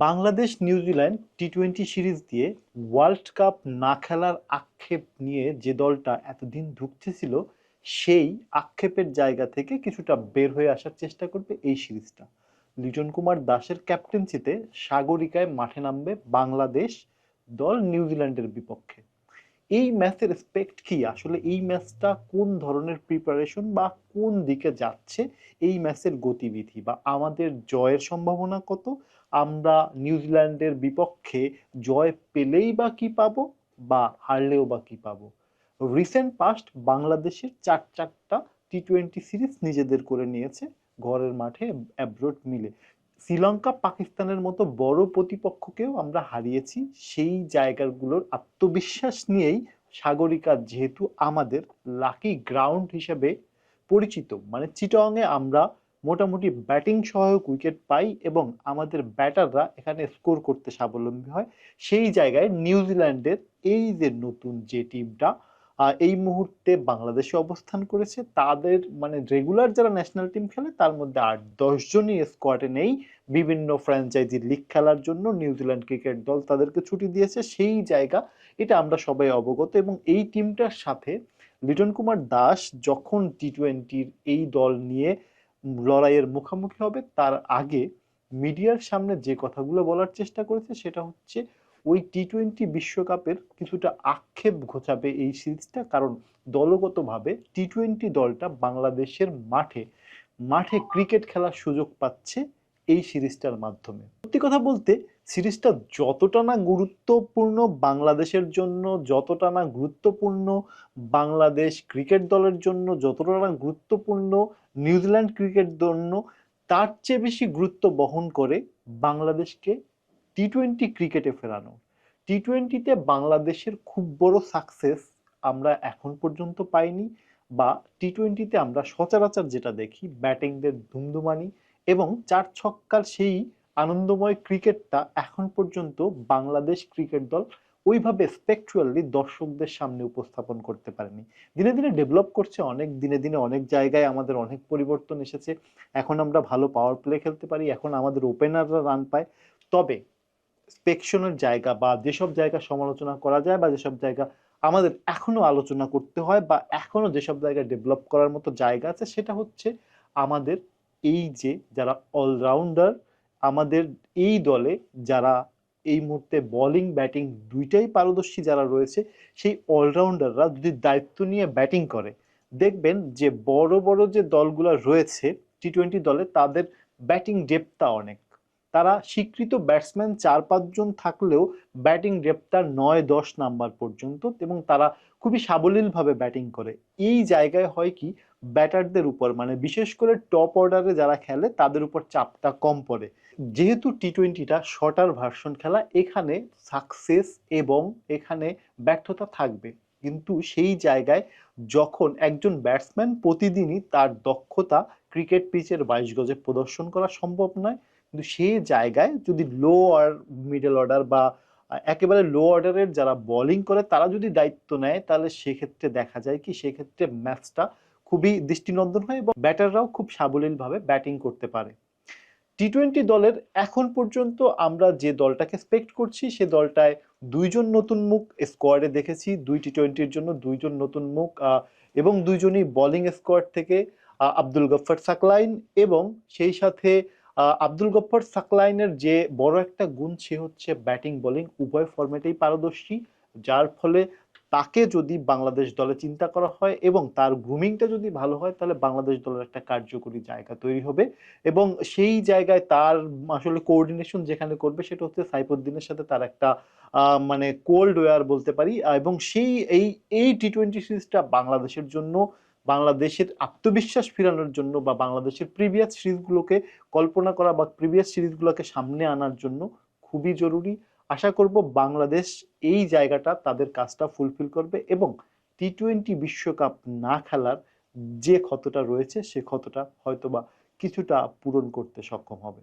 Bangladesh New Zealand টি-20 series দিয়ে world cup না খেলার আক্ষেপ নিয়ে যে দলটা এতদিন ধুঁকতেছিল সেই আক্ষেপের জায়গা থেকে কিছুটা বের হয়ে আসার চেষ্টা করবে এই সিরিজটা। লিটন কুমার দাসের ক্যাপ্টেন্সিতে সাগরিকায় মাঠে নামবে বাংলাদেশ দল নিউজিল্যান্ডের বিপক্ষে। এই ম্যাচের রেসপেক্ট কি, আসলে এই ম্যাচটা কোন ধরনের প্রিপারেশন বা কোন দিকে যাচ্ছে, এই ম্যাচের গতিবিধি বা আমাদের জয়ের সম্ভাবনা কত, আমরা নিউজিল্যান্ডের বিপক্ষে জয় পেলেই বা কি পাবো বা হারলেও বা কি পাবো। রিসেন্ট পাস্ট বাংলাদেশের চারটা টি-20 সিরিজ নিজেদের করে নিয়েছে, ঘরের মাঠে অ্যাব্রোড মিলে। শ্রীলঙ্কা পাকিস্তানের মতো বড় প্রতিপক্ষকেও আমরা হারিয়েছি। সেই জায়গাগুলোর আত্মবিশ্বাস নিয়েই সাগরিকা যেহেতু আমাদের লাকি গ্রাউন্ড হিসেবে পরিচিত, মানে চিটংয়ে আমরা মোটামুটি ব্যাটিং সহায়ক উইকেট পাই এবং আমাদের ব্যাটাররা এখানে স্কোর করতে স্বাবলম্বী হয়। সেই জায়গায় নিউজিল্যান্ডের এই যে নতুন যে টিমটা এই মুহূর্তে বাংলাদেশে অবস্থান করেছে, তাদের মানে রেগুলার যারা ন্যাশনাল টিম খেলে তার মধ্যে 8-10 জনই স্কোয়াডে নেই। বিভিন্ন ফ্র্যাঞ্চাইজি লিগ খেলার জন্য নিউজিল্যান্ড ক্রিকেট দল তাদেরকে ছুটি দিয়েছে, সেই জায়গা এটা আমরা সবাই অবগত। এবং এই টিমটার সাথে লিটন কুমার দাস যখন টি-20-র এই দল নিয়ে লড়াইয়ের মুখোমুখি হবে তার আগে মিডিয়ার সামনে যে কথাগুলো বলার চেষ্টা করেছে সেটা হচ্ছে ওই টি-20 বিশ্বকাপের কিছুটা আক্ষেপ ঘোচাবে এই সিরিজটা, কারণ দলগতভাবে টি-20 দলটা বাংলাদেশের মাঠে মাঠে ক্রিকেট খেলার সুযোগ পাচ্ছে এই সিরিজটার মাধ্যমে। সত্যি কথা বলতে সিরিজটা যতটা না গুরুত্বপূর্ণ বাংলাদেশের জন্য, যতটা না গুরুত্বপূর্ণ বাংলাদেশ ক্রিকেট দলের জন্য, যতটা না গুরুত্বপূর্ণ নিউজিল্যান্ড ক্রিকেট জন্য, তার চেয়ে বেশি গুরুত্ব বহন করে বাংলাদেশকে টি-20 ক্রিকেটে ফেরানো। টি-20তে বাংলাদেশের খুব বড় সাকসেস আমরা এখন পর্যন্ত পাইনি, বা টি-20তে আমরা সচরাচর যেটা দেখি ব্যাটিংদের ধুমধুমানি এবং চার ছক্কার সেই আনন্দময় ক্রিকেটটা এখন পর্যন্ত বাংলাদেশ ক্রিকেট দল ওইভাবে স্পেকচুয়ালি দর্শকদের সামনে উপস্থাপন করতে পারেনি। দিনে দিনে ডেভেলপ করছে, অনেক দিনে দিনে অনেক জায়গায় আমাদের অনেক পরিবর্তন এসেছে। এখন আমরা ভালো পাওয়ার প্লে খেলতে পারি, এখন আমাদের ওপেনাররা রান পায়। তবে স্পেকশনের জায়গা বা যেসব জায়গা সমালোচনা করা যায় বা যেসব জায়গা আমাদের এখনো আলোচনা করতে হয় বা এখনো যেসব জায়গায় ডেভেলপ করার মতো জায়গা আছে, সেটা হচ্ছে আমাদের এই যে যারা অলরাউন্ডার আমাদের এই দলে, যারা এই মুহূর্তে বোলিং ব্যাটিং দুইটাই পারদর্শী যারা রয়েছে, সেই অলরাউন্ডাররা যদি দায়িত্ব নিয়ে ব্যাটিং করে, দেখবেন যে বড় বড় যে দলগুলো রয়েছে টি-20 দলে তাদের ব্যাটিং ডেপথটা অনেক। তারা স্বীকৃত ব্যাটসম্যান 4-5 জন থাকলেও ব্যাটিং ডেপথটা 9-10 নাম্বার পর্যন্ত, এবং তারা খুবই সাবলীলভাবে ব্যাটিং করে। এই জায়গায় হয় কি, ব্যাটারদের উপর মানে বিশেষ করে টপ অর্ডারে যারা খেলে তাদের উপর চাপটা কম পড়ে। যেহেতু টি-20টা শর্টার ভার্সন খেলা, এখানে সাকসেস এবং এখানে ব্যর্থতা থাকবে, কিন্তু সেই জায়গায় যখন একজন ব্যাটসম্যান প্রতিদিনই তার দক্ষতা ক্রিকেট পিচের 22 গজে প্রদর্শন করা সম্ভব নয়, কিন্তু সেই জায়গায় যদি লো আর মিডল অর্ডার বা একেবারে লো অর্ডারের যারা বোলিং করে তারা যদি দায়িত্ব নেয়, তাহলে সেক্ষেত্রে দেখা যায় কি, সেক্ষেত্রে ম্যাচটা খুবই দৃষ্টিনন্দন হয় এবং ব্যাটাররাও খুব সাবলীলভাবে ব্যাটিং করতে পারে। টি-20 দলের এখন পর্যন্ত আমরা যে দলটাকে এক্সপেক্ট করছি সে দলটায় দুইজন নতুন মুখ স্কোয়াডে দেখেছি, দুই টি-20-র জন্য দুইজন নতুন মুখ, এবং দুইজনই বোলিং স্কোয়াড থেকে, আব্দুল গফফার সাকলাইন এবং সেই সাথে আব্দুল গফফার সাকলাইনের যে বড় একটা গুণ, সে হচ্ছে ব্যাটিং বোলিং উভয় ফরম্যাটেই পারদর্শী, যার ফলে তাকে যদি বাংলাদেশ দলে চিন্তা করা হয় এবং তার গ্রুমিংটা যদি ভালো হয়, তাহলে বাংলাদেশ দলের একটা কার্যকরী জায়গা তৈরি হবে। এবং সেই জায়গায় তার আসলে কোঅর্ডিনেশন যেখানে করবে সেটা হচ্ছে সাইফুদ্দিনের সাথে তার একটা মানে কোল্ড ওয়্যার বলতে পারি। এবং সেই এই এই টি-20 সিরিজটা বাংলাদেশের জন্য, বাংলাদেশের আত্মবিশ্বাস ফেরানোর জন্য বা বাংলাদেশের প্রিভিয়াস সিরিজগুলোকে কল্পনা করা বা প্রিভিয়াস সিরিজগুলোকে সামনে আনার জন্য খুবই জরুরি। আশা করব বাংলাদেশ এই জায়গাটা তাদের কাজটা ফুলফিল করবে এবং টি-20 বিশ্বকাপ না খেলার যে ক্ষতটা রয়েছে সে ক্ষতটা হয়তোবা কিছুটা পূরণ করতে সক্ষম হবে।